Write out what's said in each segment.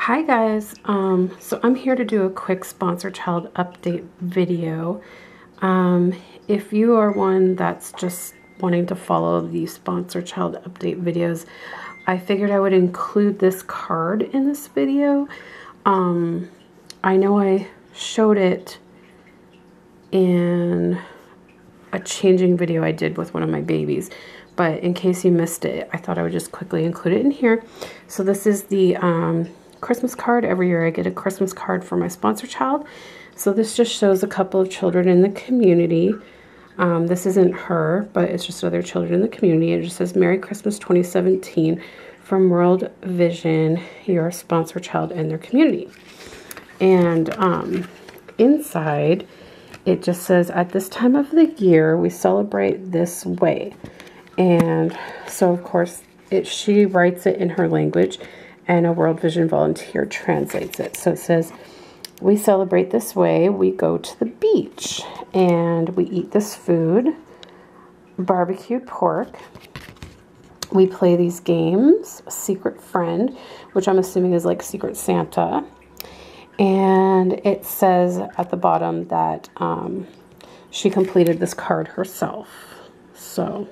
Hi guys, so I'm here to do a quick sponsor child update video. If you are one that's just wanting to follow the sponsor child update videos, I figured I would include this card in this video. I know I showed it in a changing video I did with one of my babies, but in case you missed it, I thought I would just quickly include it in here. So this is the Christmas card. Every year I get a Christmas card for my sponsor child. So this just shows a couple of children in the community. This isn't her, but it's just other children in the community. It just says Merry Christmas 2017 from World Vision, your sponsor child and their community. And inside it just says, at this time of the year, we celebrate this way. And so, of course, she writes it in her language, and a World Vision volunteer translates it. So it says, we celebrate this way. We go to the beach, and we eat this food, barbecued pork. We play these games, Secret Friend, which I'm assuming is like Secret Santa. And it says at the bottom that she completed this card herself. So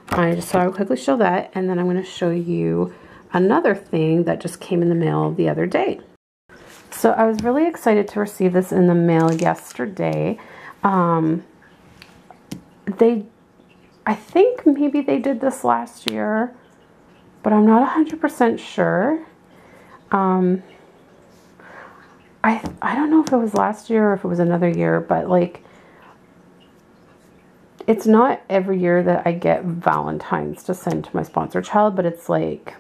I just thought I would quickly show that, and then I'm going to show you another thing that just came in the mail the other day. So I was really excited to receive this in the mail yesterday. I think maybe they did this last year, but I'm not 100% sure. I don't know if it was last year or if it was another year, but like, it's not every year that I get Valentines to send to my sponsor child, but it's like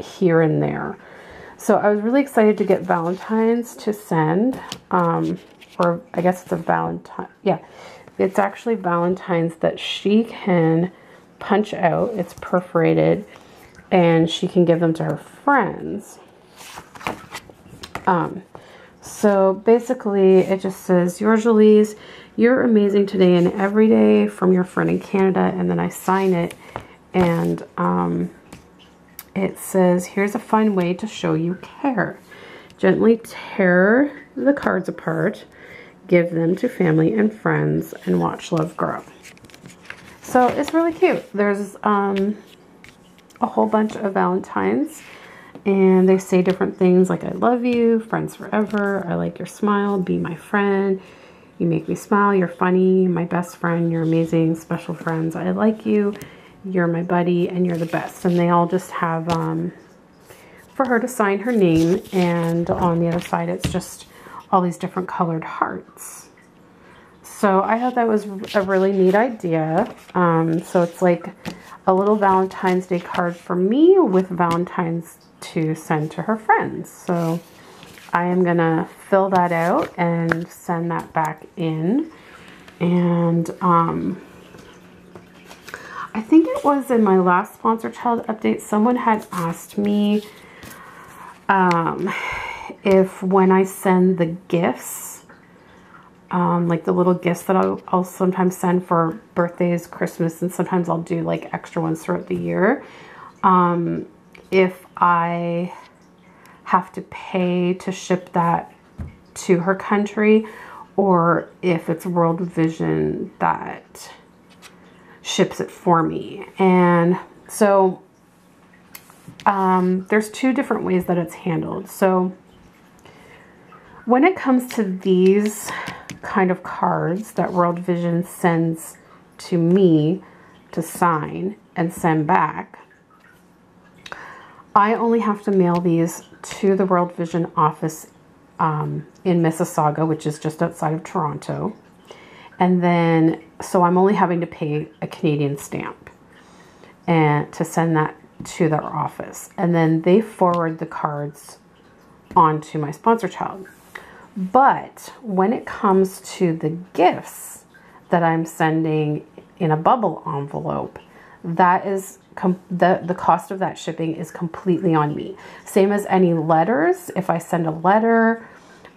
here and there. So I was really excited to get Valentines to send, or I guess it's a Valentine. Yeah, it's actually Valentines that she can punch out. It's perforated, and she can give them to her friends. So basically it just says, Yorgelys, you're amazing today and every day from your friend in Canada. And then I sign it, and it says, here's a fun way to show you care. Gently tear the cards apart, give them to family and friends, and watch love grow. So it's really cute. There's a whole bunch of Valentines, and they say different things like I love you, friends forever, I like your smile, be my friend, you make me smile, you're funny, my best friend, you're amazing, special friends, I like you, you're my buddy, and you're the best. And they all just have for her to sign her name, and on the other side it's just all these different colored hearts. So I thought that was a really neat idea. So it's like a little Valentine's Day card for me with Valentine's to send to her friends. So I am gonna fill that out and send that back in. And I think it was in my last sponsor child update, someone had asked me if when I send the gifts, like the little gifts that I'll sometimes send for birthdays, Christmas, and sometimes I'll do like extra ones throughout the year, if I have to pay to ship that to her country, or if it's World Vision that ships it for me. And so there's two different ways that it's handled. So when it comes to these kind of cards that World Vision sends to me to sign and send back, I only have to mail these to the World Vision office in Mississauga, which is just outside of Toronto. And then, so I'm only having to pay a Canadian stamp and to send that to their office. And then they forward the cards onto my sponsor child. But when it comes to the gifts that I'm sending in a bubble envelope, that is the cost of that shipping is completely on me. Same as any letters. If I send a letter,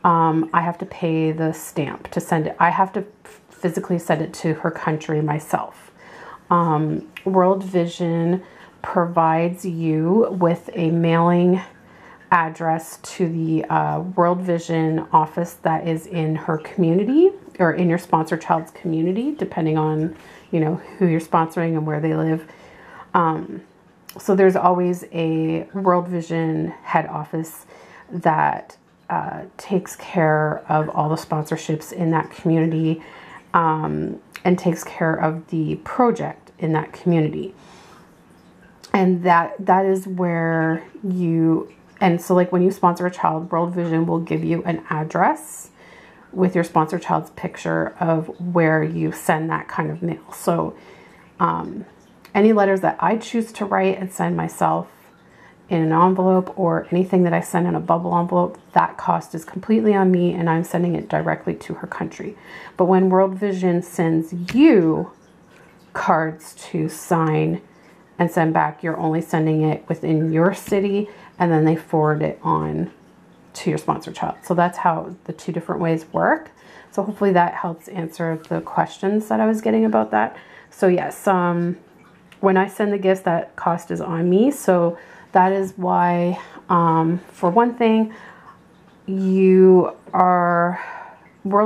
I have to pay the stamp to send it. I have to physically send it to her country myself. World Vision provides you with a mailing address to the World Vision office that is in her community, or in your sponsor child's community, depending on, you know, who you're sponsoring and where they live. So there's always a World Vision head office that takes care of all the sponsorships in that community, and takes care of the project in that community. And that is where you, and so like when you sponsor a child, World Vision will give you an address with your sponsor child's picture of where you send that kind of mail. So any letters that I choose to write and send myself in an envelope, or anything that I send in a bubble envelope, that cost is completely on me, and I'm sending it directly to her country. But when World Vision sends you cards to sign and send back, you're only sending it within your city, and then they forward it on to your sponsor child. So that's how the two different ways work. So hopefully that helps answer the questions that I was getting about that. So yes, when I send the gifts, that cost is on me. So that is why, for one thing, World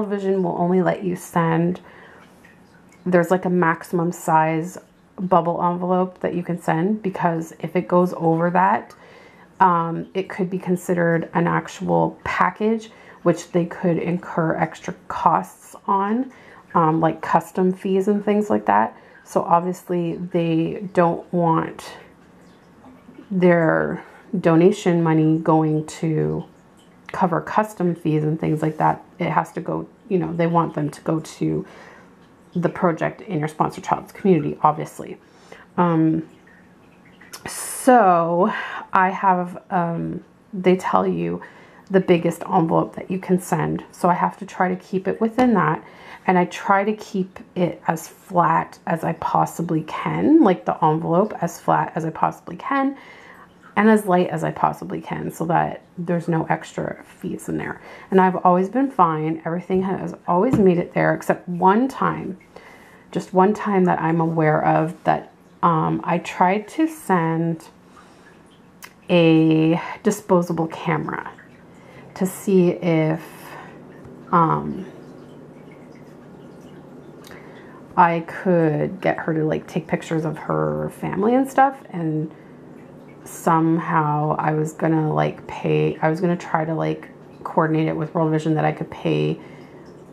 Vision will only let you send, there's like a maximum size bubble envelope that you can send, because if it goes over that, it could be considered an actual package, which they could incur extra costs on, like custom fees and things like that. So obviously they don't want their donation money going to cover custom fees and things like that. It has to go, you know, they want them to go to the project in your sponsor child's community, obviously. So I have, they tell you the biggest envelope that you can send. So I have to try to keep it within that. And I try to keep it as flat as I possibly can, like the envelope as flat as I possibly can, and as light as I possibly can, so that there's no extra fees in there. And I've always been fine. Everything has always made it there, except one time, just one time that I'm aware of, that I tried to send a disposable camera to see if I could get her to like take pictures of her family and stuff, and somehow I was gonna like pay, I was gonna try to like coordinate it with World Vision that I could pay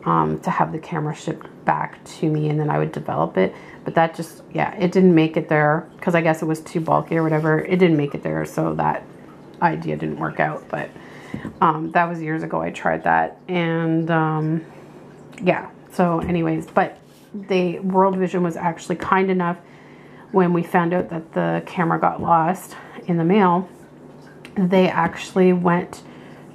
to have the camera shipped back to me, and then I would develop it. But that just, yeah, it didn't make it there, because I guess it was too bulky or whatever. It didn't make it there, so that idea didn't work out. But that was years ago I tried that, and yeah, so anyways, but World Vision was actually kind enough, when we found out that the camera got lost in the mail, they actually went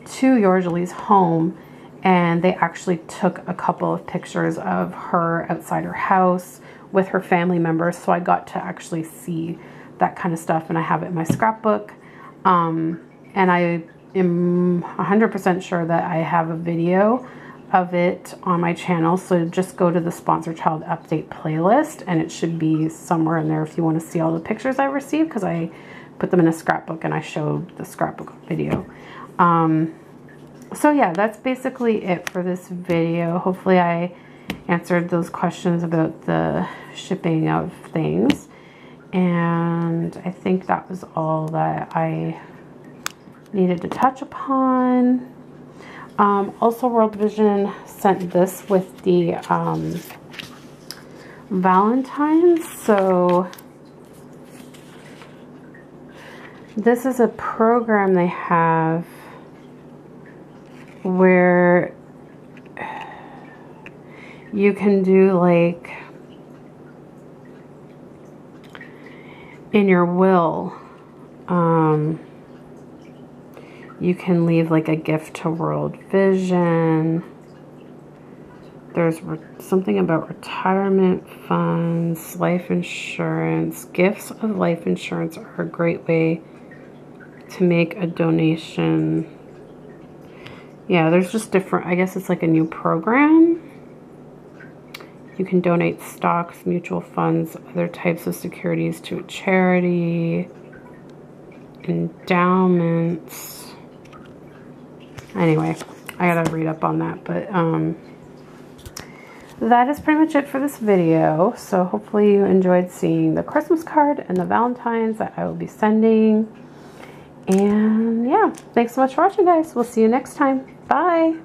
to Yorgelys' home, and they actually took a couple of pictures of her outside her house with her family members. So I got to actually see that kind of stuff, and I have it in my scrapbook. And I am 100% sure that I have a video of it on my channel. So just go to the Sponsor Child Update playlist, and it should be somewhere in there if you want to see all the pictures I received, because I put them in a scrapbook and I showed the scrapbook video. So yeah, that's basically it for this video. Hopefully I answered those questions about the shipping of things, and I think that was all that I needed to touch upon. Also, World Vision sent this with the Valentines. So this is a program they have where you can do, like, in your will, you can leave like a gift to World Vision. There's something about retirement funds, life insurance. Gifts of life insurance are a great way to make a donation. Yeah, there's just different, I guess it's like a new program. You can donate stocks, mutual funds, other types of securities to a charity, endowments. Anyway, I gotta read up on that, but that is pretty much it for this video. So hopefully you enjoyed seeing the Christmas card and the Valentines that I will be sending. And yeah, thanks so much for watching, guys. We'll see you next time. Bye.